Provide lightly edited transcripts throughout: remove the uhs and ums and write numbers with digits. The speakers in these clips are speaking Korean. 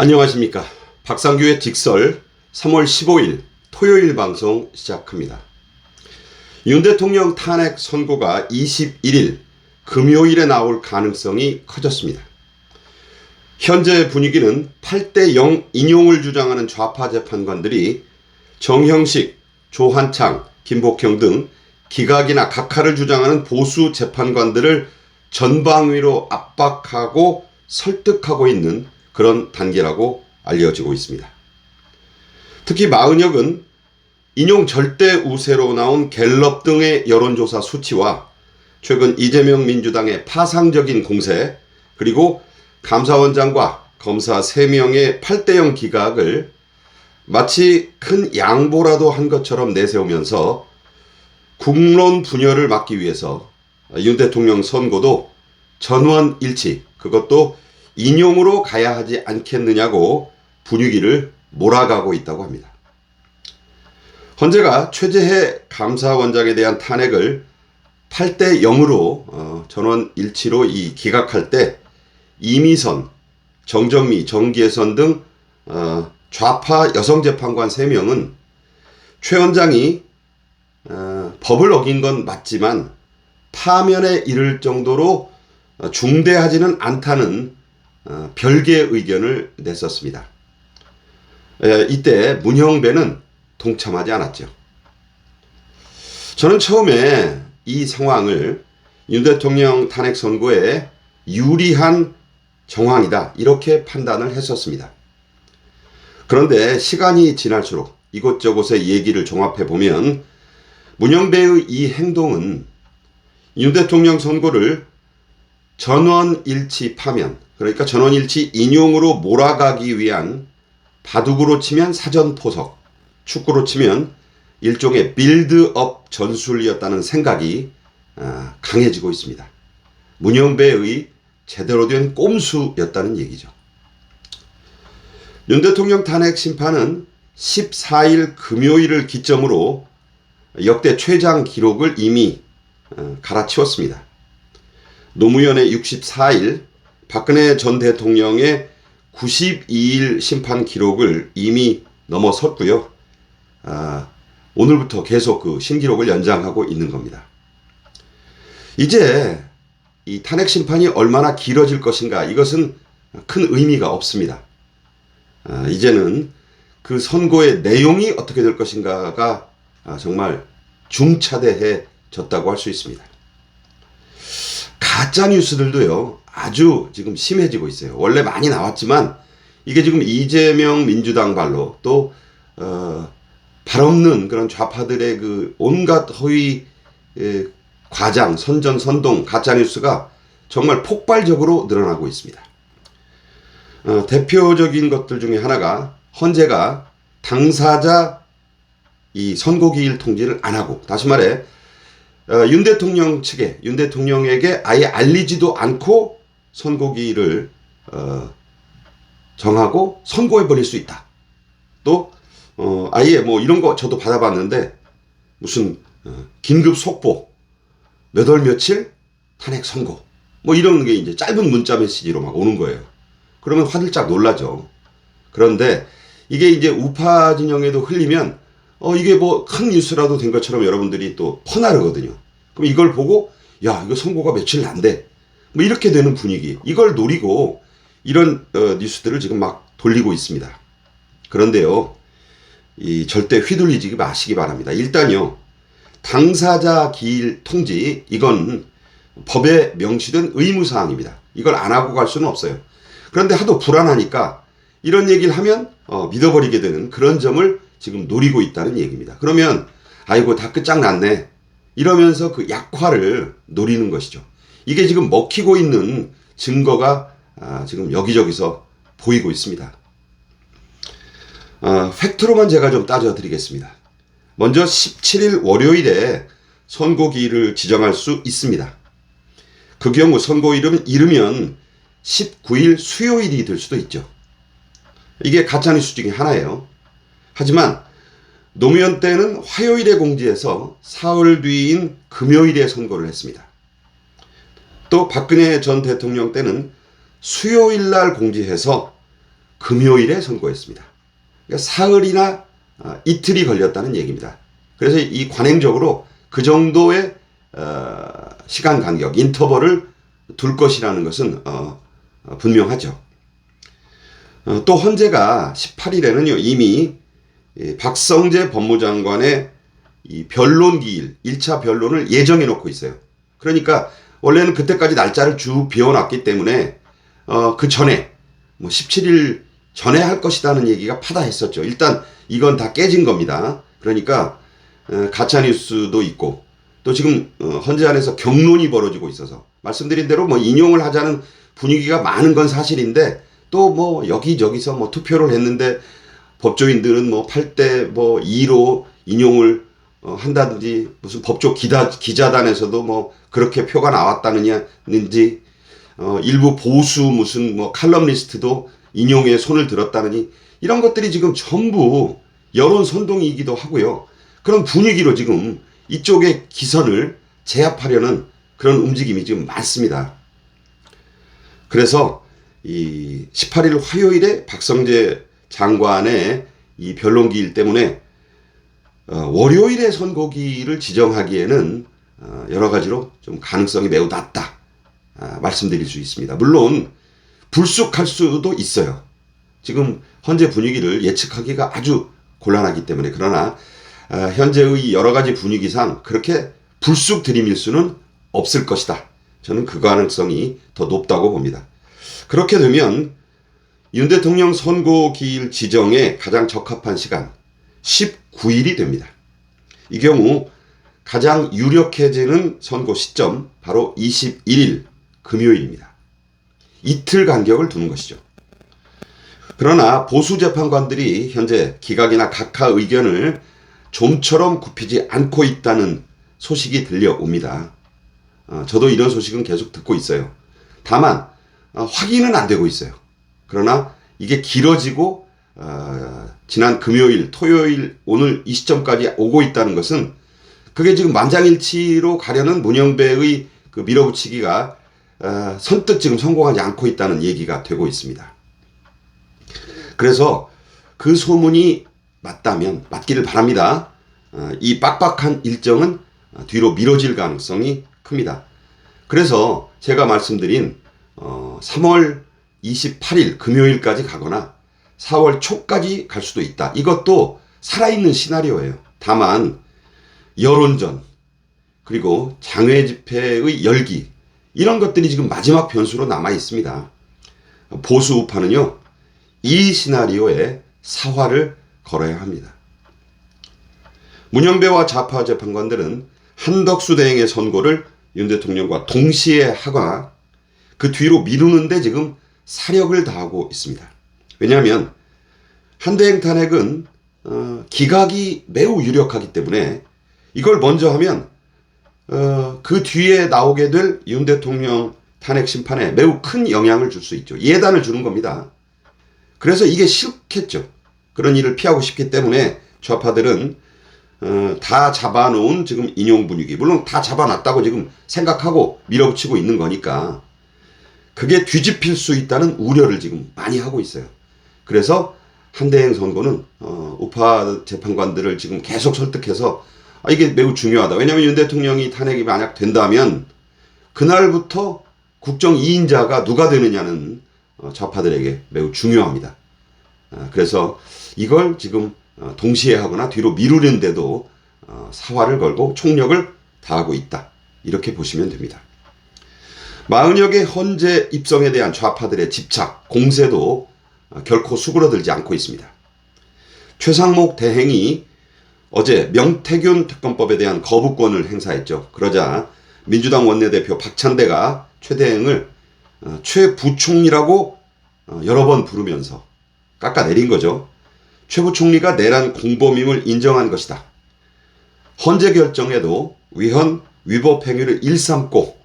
안녕하십니까. 박상규의 직설 3월 15일 토요일 방송 시작합니다. 윤 대통령 탄핵 선고가 21일 금요일에 나올 가능성이 커졌습니다. 현재 분위기는 8대0 인용을 주장하는 좌파 재판관들이 정형식, 조한창, 김복형 등 기각이나 각하를 주장하는 보수 재판관들을 전방위로 압박하고 설득하고 있는 그런 단계라고 알려지고 있습니다. 특히 마은혁은 인용 절대 우세로 나온 갤럽 등의 여론조사 수치와 최근 이재명 민주당의 파상적인 공세, 그리고 감사원장과 검사 3명의 8대0 기각을 마치 큰 양보라도 한 것처럼 내세우면서 국론 분열을 막기 위해서 윤 대통령 선고도 전원일치, 그것도 인용으로 가야 하지 않겠느냐고 분위기를 몰아가고 있다고 합니다. 헌재가 최재해 감사원장에 대한 탄핵을 8대0으로 전원일치로 기각할 때 이미선, 정정미, 정기혜선 등 좌파 여성재판관 3명은 최 원장이 법을 어긴 건 맞지만 파면에 이를 정도로 중대하지는 않다는 별개의 의견을 냈었습니다. 이때 문형배는 동참하지 않았죠. 저는 처음에 이 상황을 윤 대통령 탄핵 선고에 유리한 정황이다, 이렇게 판단을 했었습니다. 그런데 시간이 지날수록 이곳저곳의 얘기를 종합해 보면 문형배의 이 행동은 윤 대통령 선고를 전원일치 파면, 그러니까 전원일치 인용으로 몰아가기 위한 바둑으로 치면 사전포석, 축구로 치면 일종의 빌드업 전술이었다는 생각이 강해지고 있습니다. 문형배의 제대로 된 꼼수였다는 얘기죠. 윤 대통령 탄핵 심판은 14일 금요일을 기점으로 역대 최장 기록을 이미 갈아치웠습니다. 노무현의 64일, 박근혜 전 대통령의 92일 심판 기록을 이미 넘어섰고요. 오늘부터 계속 그 신기록을 연장하고 있는 겁니다. 이제 이 탄핵 심판이 얼마나 길어질 것인가, 이것은 큰 의미가 없습니다. 이제는 그 선고의 내용이 어떻게 될 것인가가 정말 중차대해졌다고 할 수 있습니다. 가짜 뉴스들도요, 아주 지금 심해지고 있어요. 원래 많이 나왔지만 이게 지금 이재명 민주당 발로 또 발 없는 그런 좌파들의 그 온갖 허위 과장, 선전, 선동, 가짜 뉴스가 정말 폭발적으로 늘어나고 있습니다. 대표적인 것들 중에 하나가 헌재가 당사자 이 선고기일 통지를 안 하고, 다시 말해 윤 대통령 측에, 윤 대통령에게 아예 알리지도 않고 선고기일을 정하고 선고해버릴 수 있다. 또 아예 뭐 이런 거 저도 받아봤는데, 무슨 긴급 속보, 몇 월 며칠 탄핵 선고, 뭐 이런 게 이제 짧은 문자 메시지로 막 오는 거예요. 그러면 화들짝 놀라죠. 그런데 이게 이제 우파 진영에도 흘리면 이게 뭐 큰 뉴스라도 된 것처럼 여러분들이 또 퍼나르거든요. 그럼 이걸 보고 야, 이거 선고가 며칠 난대, 뭐 이렇게 되는 분위기, 이걸 노리고 이런 뉴스들을 지금 막 돌리고 있습니다. 그런데요, 이 절대 휘둘리지 마시기 바랍니다. 일단요, 당사자 기일 통지, 이건 법에 명시된 의무사항입니다. 이걸 안 하고 갈 수는 없어요. 그런데 하도 불안하니까 이런 얘기를 하면 믿어버리게 되는 그런 점을 지금 노리고 있다는 얘기입니다. 그러면 아이고 다 끝장났네, 이러면서 그 약화를 노리는 것이죠. 이게 지금 먹히고 있는 증거가 지금 여기저기서 보이고 있습니다. 팩트로만 제가 좀 따져드리겠습니다. 먼저 17일 월요일에 선고기일을 지정할 수 있습니다. 그 경우 선고일은 이르면 19일 수요일이 될 수도 있죠. 이게 가짜뉴스 중에 하나예요. 하지만 노무현 때는 화요일에 공지해서 사흘 뒤인 금요일에 선고를 했습니다. 또 박근혜 전 대통령 때는 수요일 날 공지해서 금요일에 선고했습니다. 그러니까 사흘이나 이틀이 걸렸다는 얘기입니다. 그래서 이 관행적으로 그 정도의 시간 간격, 인터벌을 둘 것이라는 것은 분명하죠. 또 헌재가 18일에는요 이미 박성재 법무장관의 이 변론 기일 1차 변론을 예정해 놓고 있어요. 그러니까 원래는 그때까지 날짜를 쭉 비워놨기 때문에 그 전에 뭐 17일 전에 할 것이라는 얘기가 파다했었죠. 일단 이건 다 깨진 겁니다. 그러니까 가짜뉴스도 있고 또 지금 헌재 안에서 경론이 벌어지고 있어서 말씀드린 대로 뭐 인용을 하자는 분위기가 많은 건 사실인데 또 뭐 여기저기서 뭐 투표를 했는데 법조인들은 뭐 8대 뭐 2로 인용을 한다든지 무슨 법조 기자단에서도 뭐 그렇게 표가 나왔다느냐는지 일부 보수 무슨 뭐 칼럼니스트도 인용에 손을 들었다느니 이런 것들이 지금 전부 여론 선동이기도 하고요. 그런 분위기로 지금 이쪽의 기선을 제압하려는 그런 움직임이 지금 많습니다. 그래서 이 18일 화요일에 박성재 장관의 이 변론기일 때문에 월요일에 선고기를 지정하기에는 여러 가지로 좀 가능성이 매우 낮다 말씀드릴 수 있습니다. 물론 불쑥할 수도 있어요. 지금 현재 분위기를 예측하기가 아주 곤란하기 때문에 그러나 현재의 여러 가지 분위기상 그렇게 불쑥 들이밀 수는 없을 것이다. 저는 그 가능성이 더 높다고 봅니다. 그렇게 되면 윤 대통령 선고기일 지정에 가장 적합한 시간 19일이 됩니다. 이 경우 가장 유력해지는 선고 시점 바로 21일 금요일입니다. 이틀 간격을 두는 것이죠. 그러나 보수 재판관들이 현재 기각이나 각하 의견을 좀처럼 굽히지 않고 있다는 소식이 들려옵니다. 저도 이런 소식은 계속 듣고 있어요. 다만 확인은 안 되고 있어요. 그러나 이게 길어지고 지난 금요일, 토요일, 오늘 이 시점까지 오고 있다는 것은 그게 지금 만장일치로 가려는 문영배의 그 밀어붙이기가 선뜻 지금 성공하지 않고 있다는 얘기가 되고 있습니다. 그래서 그 소문이 맞다면 맞기를 바랍니다. 이 빡빡한 일정은 뒤로 미뤄질 가능성이 큽니다. 그래서 제가 말씀드린 3월 28일 금요일까지 가거나 4월 초까지 갈 수도 있다. 이것도 살아있는 시나리오예요. 다만 여론전 그리고 장외 집회의 열기 이런 것들이 지금 마지막 변수로 남아 있습니다. 보수 우파는요 이 시나리오에 사활을 걸어야 합니다. 문영배와 좌파 재판관들은 한덕수 대행의 선고를 윤 대통령과 동시에 하거나 그 뒤로 미루는데 지금 사력을 다하고 있습니다. 왜냐하면 한대행 탄핵은 기각이 매우 유력하기 때문에 이걸 먼저 하면 그 뒤에 나오게 될 윤 대통령 탄핵 심판에 매우 큰 영향을 줄 수 있죠. 예단을 주는 겁니다. 그래서 이게 싫겠죠. 그런 일을 피하고 싶기 때문에 좌파들은 다 잡아놓은 지금 인용 분위기, 물론 다 잡아놨다고 지금 생각하고 밀어붙이고 있는 거니까 그게 뒤집힐 수 있다는 우려를 지금 많이 하고 있어요. 그래서 한대행 선고는 우파 재판관들을 지금 계속 설득해서 이게 매우 중요하다. 왜냐하면 윤 대통령이 탄핵이 만약 된다면 그날부터 국정 2인자가 누가 되느냐는 좌파들에게 매우 중요합니다. 그래서 이걸 지금 동시에 하거나 뒤로 미루는데도 사활을 걸고 총력을 다하고 있다. 이렇게 보시면 됩니다. 40여 개 헌재 입성에 대한 좌파들의 집착, 공세도 결코 수그러들지 않고 있습니다. 최상목 대행이 어제 명태균 특검법에 대한 거부권을 행사했죠. 그러자 민주당 원내대표 박찬대가 최 대행을 최 부총리라고 여러 번 부르면서 깎아내린 거죠. 최 부총리가 내란 공범임을 인정한 것이다. 헌재 결정에도 위헌 위법 행위를 일삼고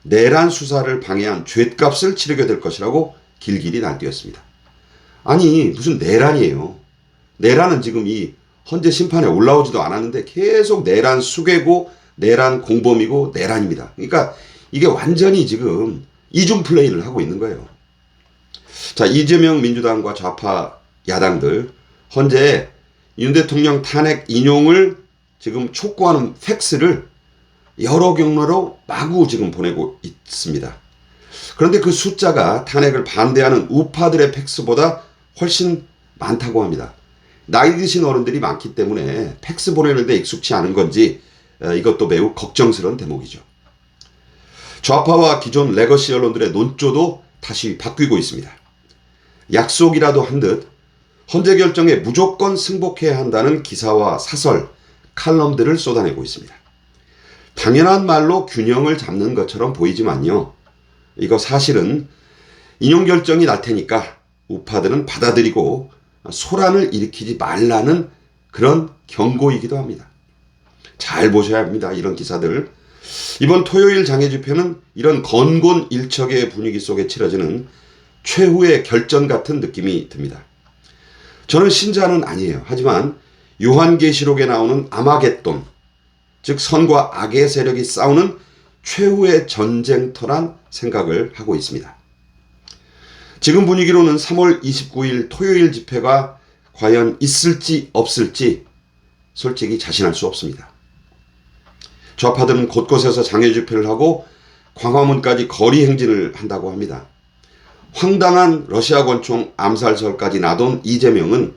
내란 수사를 방해한 죗값을 치르게 될 것이라고 길길이 날뛰었습니다. 아니 무슨 내란이에요. 내란은 지금 이 헌재 심판에 올라오지도 않았는데 계속 내란 수괴고 내란 공범이고 내란입니다. 그러니까 이게 완전히 지금 이중 플레이를 하고 있는 거예요. 자, 이재명 민주당과 좌파 야당들 현재 윤 대통령 탄핵 인용을 지금 촉구하는 팩스를 여러 경로로 마구 지금 보내고 있습니다. 그런데 그 숫자가 탄핵을 반대하는 우파들의 팩스보다 훨씬 많다고 합니다. 나이 드신 어른들이 많기 때문에 팩스 보내는데 익숙치 않은 건지 이것도 매우 걱정스러운 대목이죠. 좌파와 기존 레거시 언론들의 논조도 다시 바뀌고 있습니다. 약속이라도 한 듯 헌재 결정에 무조건 승복해야 한다는 기사와 사설, 칼럼들을 쏟아내고 있습니다. 당연한 말로 균형을 잡는 것처럼 보이지만요. 이거 사실은 인용 결정이 날 테니까 우파들은 받아들이고 소란을 일으키지 말라는 그런 경고이기도 합니다. 잘 보셔야 합니다. 이런 기사들. 이번 토요일 장애 집회는 이런 건곤일척의 분위기 속에 치러지는 최후의 결전 같은 느낌이 듭니다. 저는 신자는 아니에요. 하지만 요한계시록에 나오는 아마겟돈, 즉 선과 악의 세력이 싸우는 최후의 전쟁터란 생각을 하고 있습니다. 지금 분위기로는 3월 29일 토요일 집회가 과연 있을지 없을지 솔직히 자신할 수 없습니다. 좌파들은 곳곳에서 장애 집회를 하고 광화문까지 거리 행진을 한다고 합니다. 황당한 러시아 권총 암살설까지 나돈 이재명은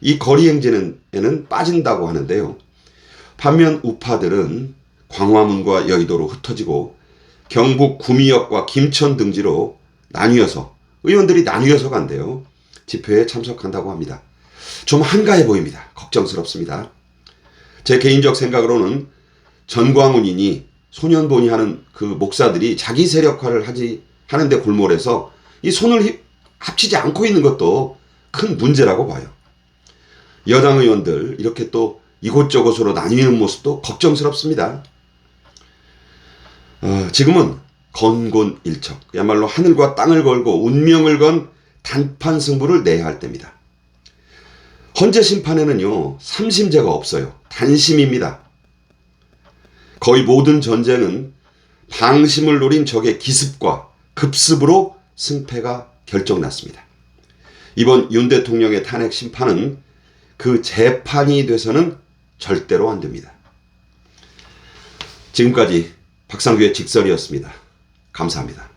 이 거리 행진에는 빠진다고 하는데요. 반면 우파들은 광화문과 여의도로 흩어지고 경북 구미역과 김천 등지로 나뉘어서 의원들이 나뉘어서 간대요. 집회에 참석한다고 합니다. 좀 한가해 보입니다. 걱정스럽습니다. 제 개인적 생각으로는 전광훈이니 소년본이 하는 그 목사들이 자기 세력화를 하는데 골몰해서 이 손을 합치지 않고 있는 것도 큰 문제라고 봐요. 여당 의원들 이렇게 또 이곳저곳으로 나뉘는 모습도 걱정스럽습니다. 지금은 건곤일척, 그야말로 하늘과 땅을 걸고 운명을 건 단판 승부를 내야 할 때입니다. 헌재 심판에는요, 삼심제가 없어요. 단심입니다. 거의 모든 전쟁은 방심을 노린 적의 기습과 급습으로 승패가 결정났습니다. 이번 윤 대통령의 탄핵 심판은 그 재판이 돼서는 절대로 안 됩니다. 지금까지 박상규의 직설이었습니다. 감사합니다.